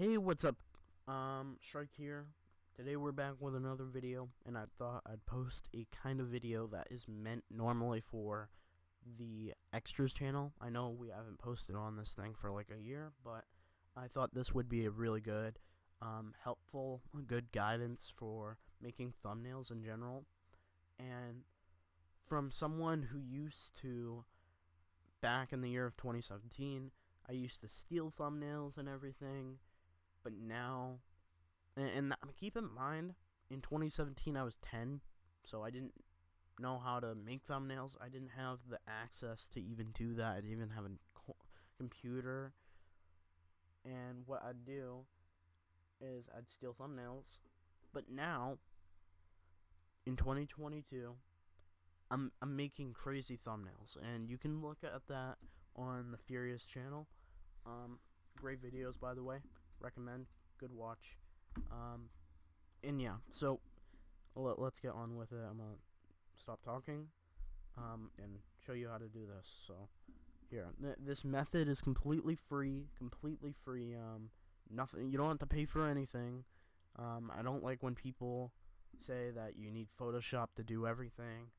Hey, what's up? Strike here. Today we're back with another video, and I thought I'd post a kind of video that is meant normally for the extras channel. I know we haven't posted on this thing for like a year, but I thought this would be a really good, helpful, good guidance for making thumbnails in general. And from someone who used to, back in the year of 2017, I used to steal thumbnails and everything. But now, and keep in mind, in 2017 I was 10, so I didn't know how to make thumbnails. I didn't have the access to even do that. I didn't even have a computer. And what I'd do is I'd steal thumbnails. But now, in 2022, I'm making crazy thumbnails, and you can look at that on the FuRi0u5 channel. Great videos, by the way. Recommend. Good watch. And yeah, so let's get on with it. I'm gonna stop talking and show you how to do this. So here, this method is completely free. Nothing. You don't have to pay for anything. I don't like when people say that you need Photoshop to do everything.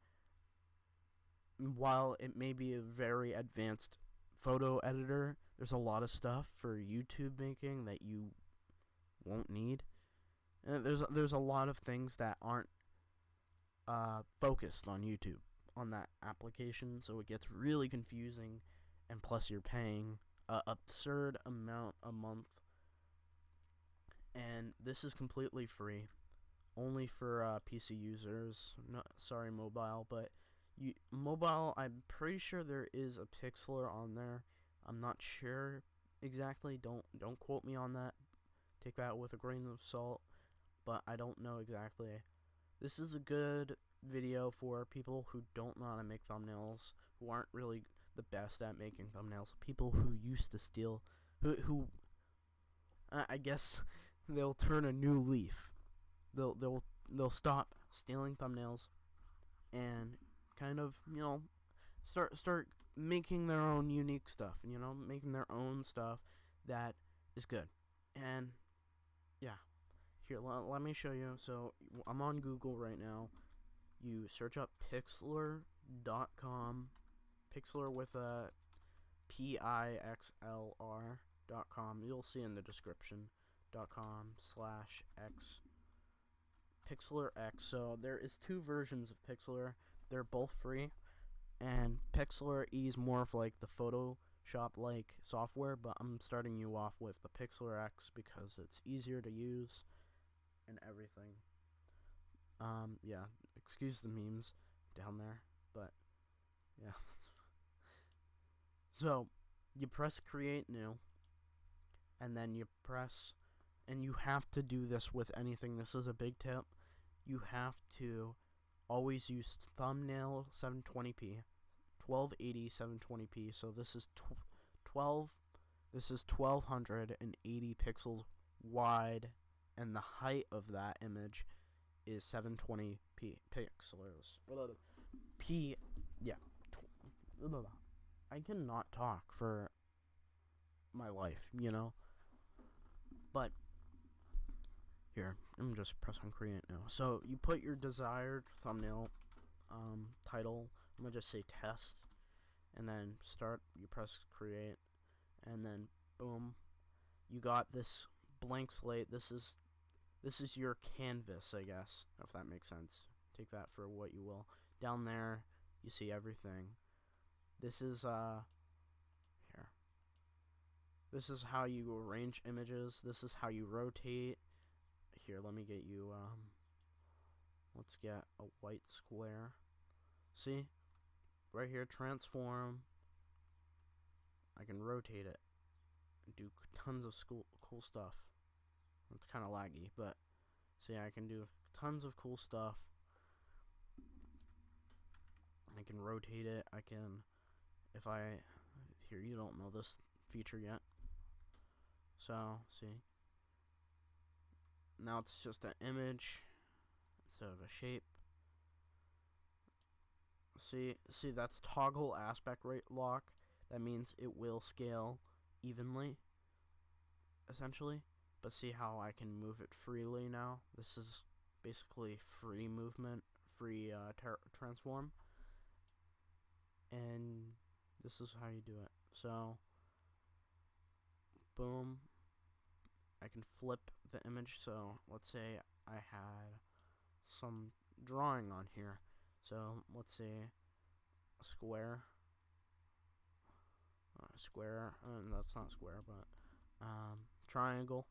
While it may be a very advanced photo editor, there's a lot of stuff for YouTube making that you won't need. And there's a lot of things that aren't focused on YouTube on that application, so it gets really confusing. And plus, you're paying an absurd amount a month. And this is completely free, only for PC users. No, sorry, mobile, but mobile, I'm pretty sure there is a Pixlr on there. I'm not sure exactly. Don't quote me on that. Take that with a grain of salt, but I don't know exactly. This is a good video for people who don't know how to make thumbnails, who aren't really the best at making thumbnails, people who used to steal, who I guess they'll turn a new leaf. They'll stop stealing thumbnails and kind of, start making their own unique stuff, making their own stuff that is good. And yeah, here, let me show you. So I'm on Google right now. You search up Pixlr.com, Pixlr with a Pixlr.com. You'll see in the description .com/x Pixlr X. So there is two versions of Pixlr. They're both free, and Pixlr is more of like the Photoshop-like software, but I'm starting you off with the Pixlr X because it's easier to use and everything. Yeah, excuse the memes down there, but yeah. So you press create new, and then you press, and you have to do this with anything. This is a big tip. You have to always use thumbnail 720p, 1280 720p. So this is 1280 pixels wide, and the height of that image is 720p pixels. I cannot talk for my life, But here, I'm just pressing create now. So you put your desired thumbnail title. I'm gonna just say test, and then start. You press create, and then boom, you got this blank slate. This is your canvas, I guess, if that makes sense. Take that for what you will. Down there, you see everything. This is here. This is how you arrange images. This is how you rotate. Here, let me get you, let's get a white square. See? Right here, transform. I can rotate it and do tons of cool stuff. It's kind of laggy, but see, I can do tons of cool stuff. I can rotate it. I can, here, you don't know this feature yet. So, see? Now it's just an image instead of a shape. See, that's toggle aspect rate lock. That means it will scale evenly, essentially. but see how I can move it freely now? This is basically free movement, free transform, and this is how you do it. So, boom, I can flip the image. So let's say I had some drawing on here. So let's say a square, that's not square, but triangle.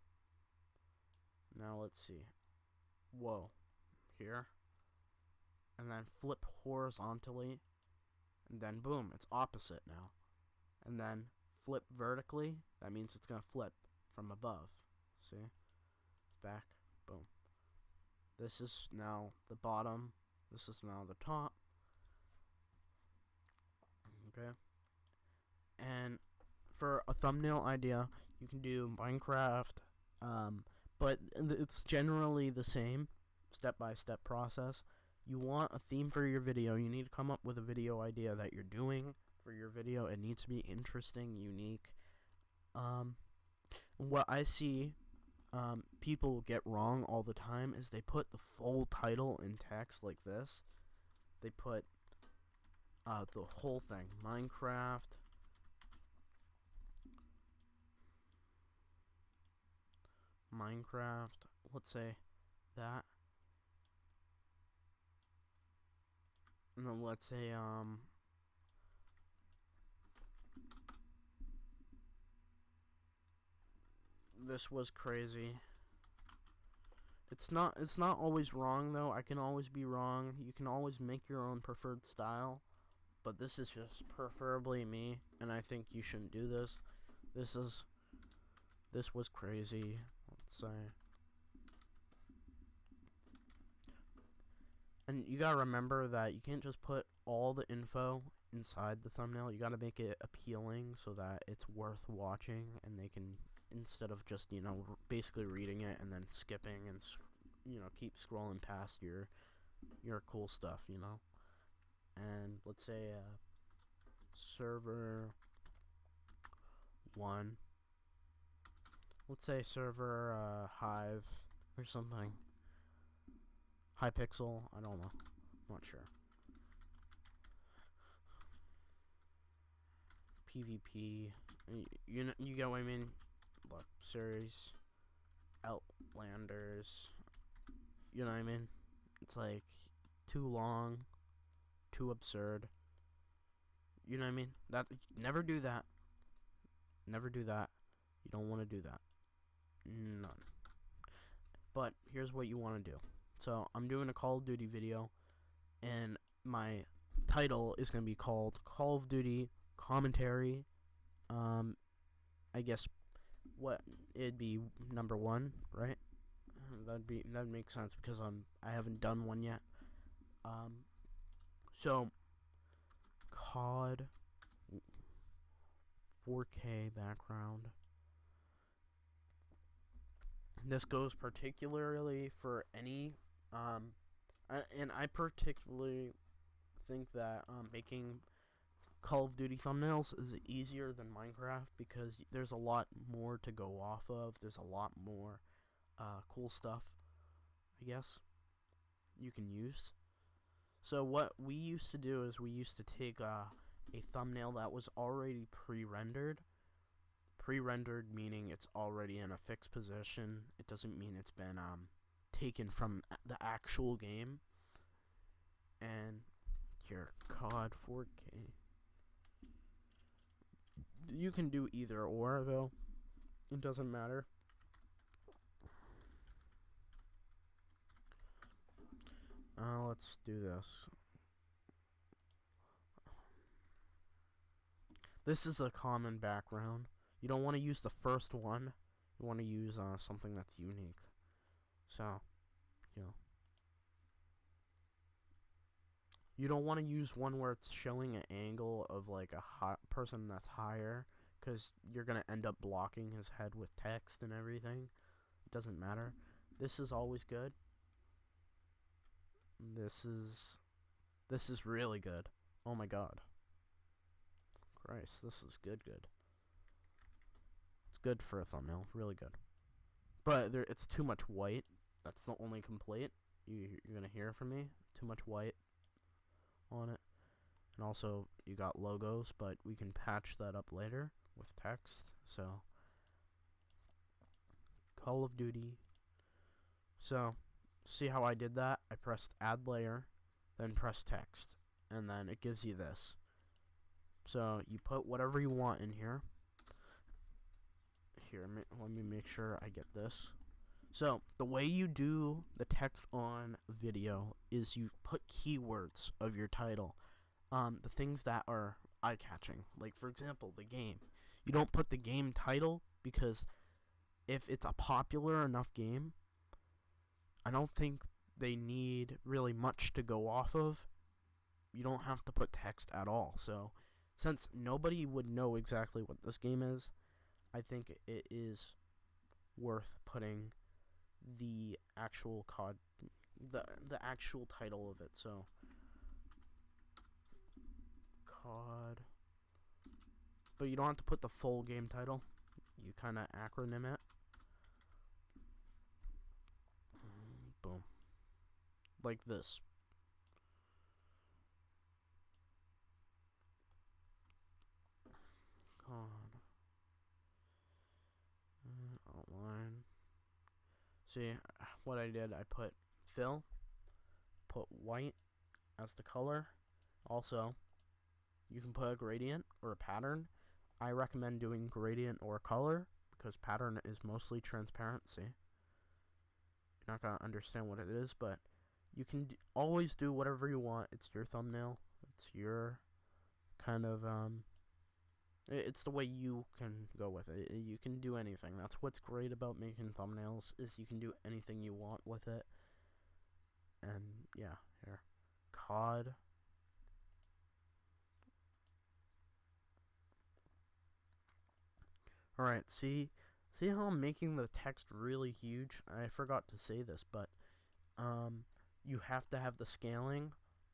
Now let's see, whoa, here, and then flip horizontally, and then boom, it's opposite now. And then flip vertically, that means it's gonna flip from above. See, back, boom. This is now the bottom, this is now the top. Okay, and for a thumbnail idea, you can do Minecraft, but it's generally the same step-by-step process. You want a theme for your video. You need to come up with a video idea that you're doing for your video. It needs to be interesting, unique. What I see people get wrong all the time is they put the full title in text like this. They put the whole thing, Minecraft, let's say that, and then let's say this was crazy. It's not always wrong though. I can always be wrong. You can always make your own preferred style, but this is just preferably me, and I think you shouldn't do this. This was crazy. Let's say. And you gotta remember that you can't just put all the info inside the thumbnail. You gotta make it appealing so that it's worth watching, and they can, instead of just, you know, basically reading it and then skipping and, you know, keep scrolling past your cool stuff, you know. And let's say server 1. Let's say server Hive or something. Hypixel, I don't know. I'm not sure. PvP. You get what I mean? Look, series, Outlanders. You know what I mean? It's like too long, too absurd. You know what I mean? That, never do that. Never do that. You don't want to do that. None. But here's what you want to do. So I'm doing a Call of Duty video, and my title is going to be called Call of Duty Commentary. I guess what it'd be number 1, right? That'd make sense because I haven't done one yet. So COD 4K background. This goes particularly for any and I particularly think that making Call of Duty thumbnails is easier than Minecraft because there's a lot more to go off of. There's a lot more cool stuff, I guess, you can use. So what we used to do is we used to take a thumbnail that was already pre-rendered. Pre-rendered meaning it's already in a fixed position. It doesn't mean it's been taken from the actual game. And your COD 4K. You can do either or though. It doesn't matter. Let's do this. This is a common background. You don't want to use the first one. You want to use something that's unique. So, you know. You don't want to use one where it's showing an angle of like a person that's higher, because you're going to end up blocking his head with text and everything. It doesn't matter. This is always good. This is really good. Oh my god. Christ, this is good. It's good for a thumbnail. Really good. but it's too much white. That's the only complaint you're gonna hear from me. Too much white on it. And also, you got logos, but we can patch that up later with text. So, Call of Duty. So, see how I did that? I pressed add layer, then press text, and then it gives you this. So, you put whatever you want in here. Here, let me make sure I get this. So, the way you do the text on video is you put keywords of your title. The things that are eye-catching. Like, for example, the game. You don't put the game title because if it's a popular enough game, I don't think they need really much to go off of. You don't have to put text at all. So, since nobody would know exactly what this game is, I think it is worth putting the actual the actual title of it. So, COD. But you don't have to put the full game title. You kind of acronym it. Boom. Like this. COD. Outline. See, what I did, I put fill, put white as the color. Also, you can put a gradient or a pattern. I recommend doing gradient or color because pattern is mostly transparency. You're not going to understand what it is, but you can always do whatever you want. It's your thumbnail. It's your kind of, it's the way you can go with it. You can do anything. That's what's great about making thumbnails, is you can do anything you want with it. And, yeah, here. COD. Alright, see how I'm making the text really huge? I forgot to say this, but you have to have the scaling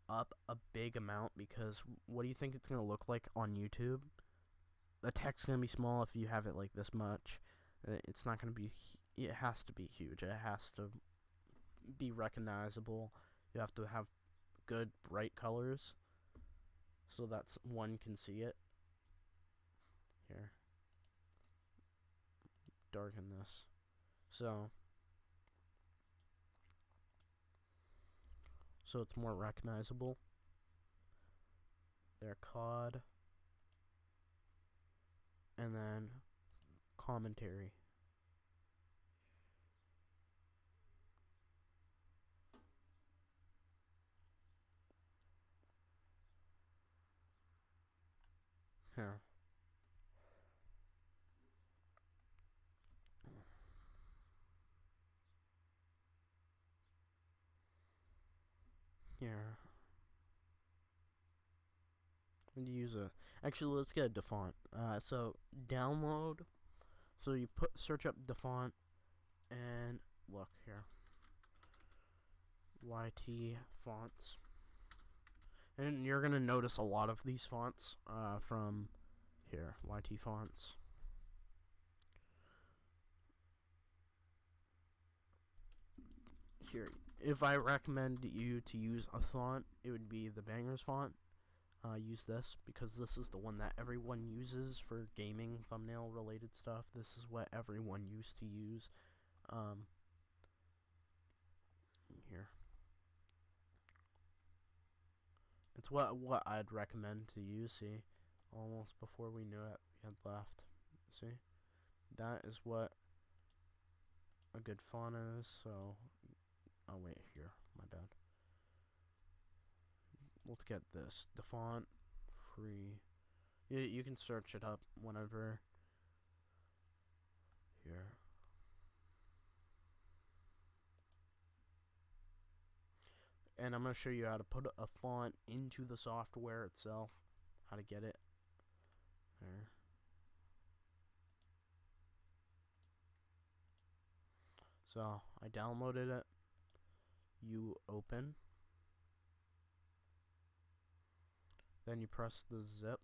up a big amount, because what do you think it's going to look like on YouTube? The text's going to be small if you have it like this much. It's not going to be, it has to be huge. It has to be recognizable. You have to have good bright colors so that's one can see it. Here. Darken this. So it's more recognizable. Their COD. And then commentary. Here. Here. And use a, actually, let's get a DeFont. So download. So you search up DeFont and look here. YT fonts. And you're gonna notice a lot of these fonts from here. YT fonts. Here, if I recommend you to use a font, it would be the Bangers font. Use this because this is the one that everyone uses for gaming thumbnail related stuff. This is what everyone used to use. Here, it's what I'd recommend to use. See, almost before we knew it, we had left. See, that is what a good font is. So, oh wait, here, my bad. Let's get this. The font free. You can search it up whenever. Here. And I'm going to show you how to put a font into the software itself. How to get it. There. So, I downloaded it. You open. Then you press the zip.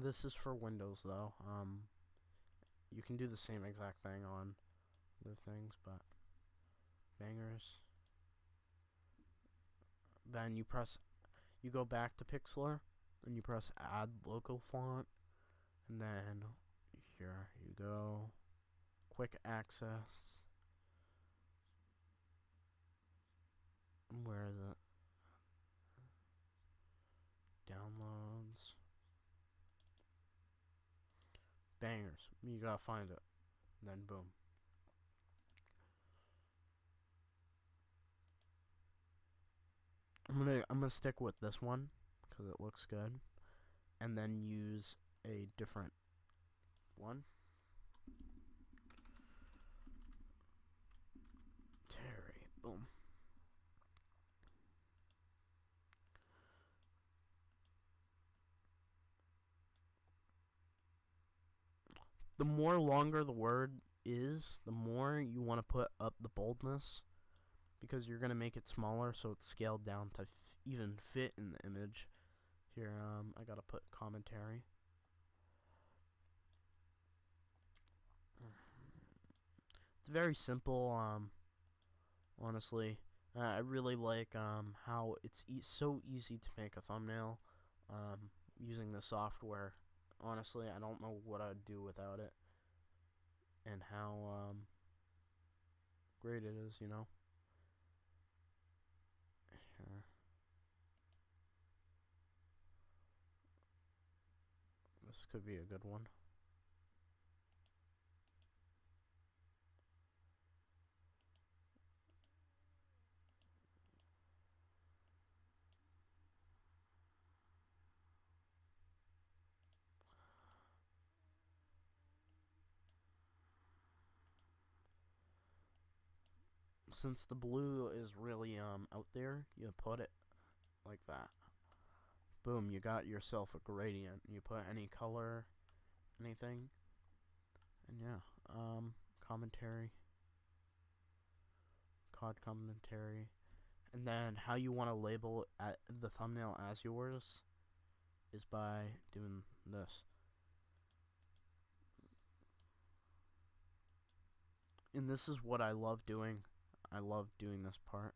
This is for Windows though. You can do the same exact thing on other things, but bangers. Then you go back to Pixlr, and you press add local font, and then here you go, quick access. Where is it? Downloads. Bangers. You gotta find it. Then boom. I'm gonna stick with this one because it looks good, and then use a different one. Terry. Boom. The more longer the word is, the more you want to put up the boldness, because you're going to make it smaller so it's scaled down to even fit in the image. Here, I got to put commentary. It's very simple, honestly. I really like how it's so easy to make a thumbnail using the software. Honestly, I don't know what I'd do without it, and how great it is, you know. Here. This could be a good one. Since the blue is really out there, you put it like that. Boom, you got yourself a gradient. You put any color, anything, and yeah, commentary, COD commentary, and then how you want to label the thumbnail as yours is by doing this. And this is what I love doing. I love doing this part.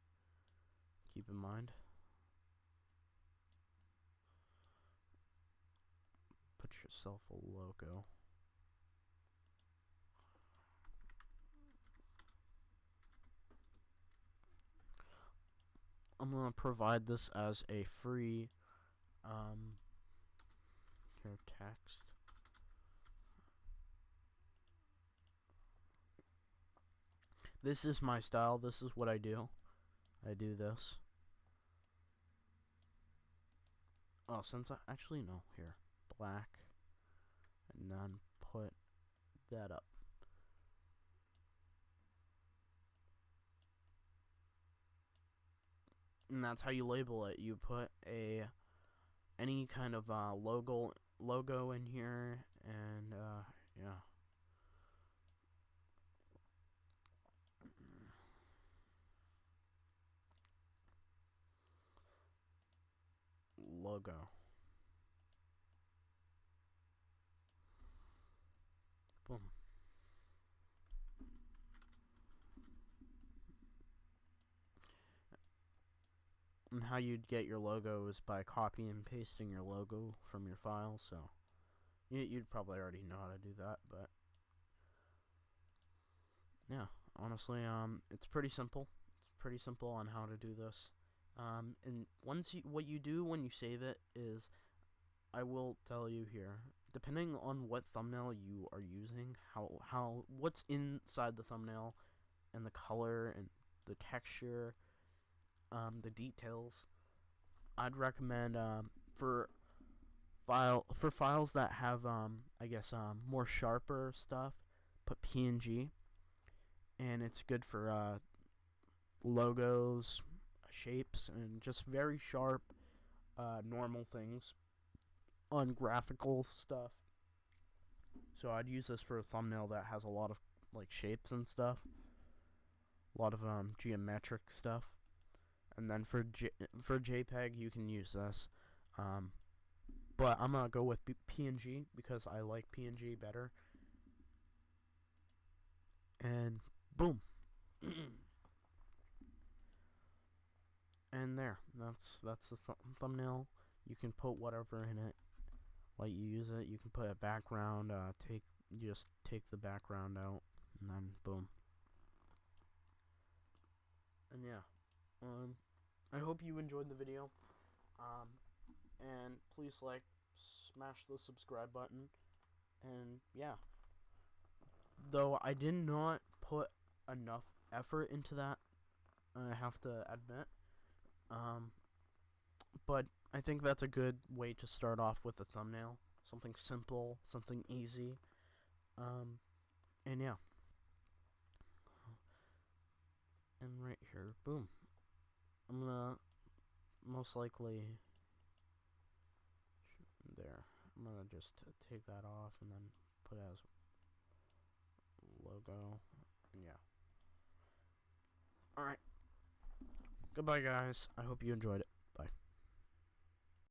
Keep in mind. Put yourself a logo. I'm gonna provide this as a free here text. This is my style. This is what I do. I do this. Oh, since I actually no, here, black, and then put that up. And that's how you label it. You put any kind of logo in here, and yeah. Logo. Boom. And how you'd get your logo is by copying and pasting your logo from your file, so you'd probably already know how to do that, but yeah, honestly, it's pretty simple. It's pretty simple on how to do this. And what you do when you save it is, I will tell you here, depending on what thumbnail you are using, what's inside the thumbnail, and the color and the texture, the details, I'd recommend for files that have I guess more sharper stuff, put PNG, and it's good for logos, shapes, and just very sharp normal things on graphical stuff. So I'd use this for a thumbnail that has a lot of like shapes and stuff, a lot of geometric stuff. And then for JPEG you can use this, but I'm gonna go with PNG because I like PNG better. And boom. that's the thumbnail. You can put whatever in it, like you use it. You can put a background. Just take the background out, and then boom. And yeah, I hope you enjoyed the video. And please smash the subscribe button. And yeah, though I did not put enough effort into that, I have to admit. But I think that's a good way to start off with a thumbnail. Something simple, something easy. And yeah. And right here, boom. I'm gonna most likely there. I'm gonna just take that off and then put it as logo. And yeah. Alright. Goodbye, guys. I hope you enjoyed it.